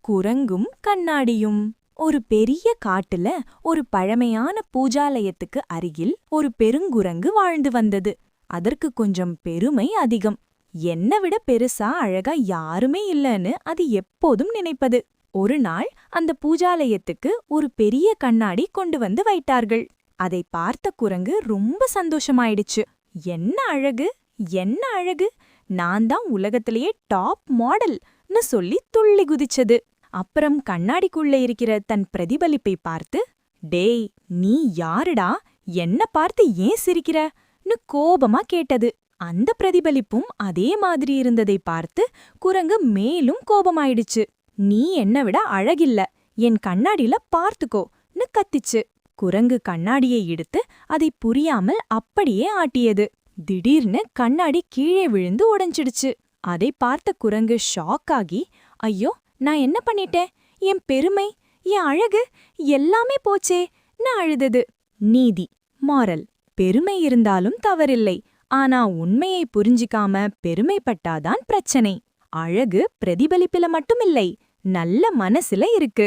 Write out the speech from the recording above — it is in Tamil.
குரங்கும் கண்ணாடியும். ஒரு பெரிய காட்டுல ஒரு பழமையான பூஜாலயத்துக்கு அருகில் ஒரு பெருங்குரங்கு வாழ்ந்து வந்தது. அதற்கு கொஞ்சம் பெருமை அதிகம். என்னை விட பெருசா அழகா யாருமே இல்லன்னு அது எப்போதும் நினைப்பது. ஒரு நாள் அந்த பூஜாலயத்துக்கு ஒரு பெரிய கண்ணாடி கொண்டு வந்து வைத்தார்கள். அதை பார்த்த குரங்கு ரொம்ப சந்தோஷமாயிடுச்சு. என்ன அழகு, என்ன அழகு! நான் தான் உலகத்திலேயே டாப் மாடல்னு சொல்லி துள்ளி குதிச்சது. அப்புறம் கண்ணாடிக்குள்ள இருக்கிற தன் பிரதிபலிப்பை பார்த்து, டேய், நீ யாருடா? என்ன பார்த்து ஏன் சிரிக்கிறன்னு கோபமா கேட்டது. அந்த பிரதிபலிப்பும் அதே மாதிரி இருந்ததை பார்த்து குரங்கு மேலும் கோபமாயிடுச்சு. நீ என்னை விட அழகில்ல, என் கண்ணாடில பார்த்துக்கோன்னு கத்திச்சு. குரங்கு கண்ணாடியை எடுத்து அதை புரியாமல் அப்படியே ஆட்டியது. திடீர்னு கண்ணாடி கீழே விழுந்து உடைஞ்சிடுச்சு. அதை பார்த்த குரங்கு ஷாக் ஆகி, ஐயோ, நான் என்ன பண்ணிட்டேன்? என் பெருமை, என் அழகு எல்லாமே போச்சேன்னு அழுதது. நீதி, மாரல்: பெருமை இருந்தாலும் தவறில்லை. ஆனா உண்மையை புரிஞ்சிக்காம பெருமைப்பட்டாதான் பிரச்சனை. அழகு பிரதிபலிப்பில மட்டுமில்லை, நல்ல மனசுல இருக்கு.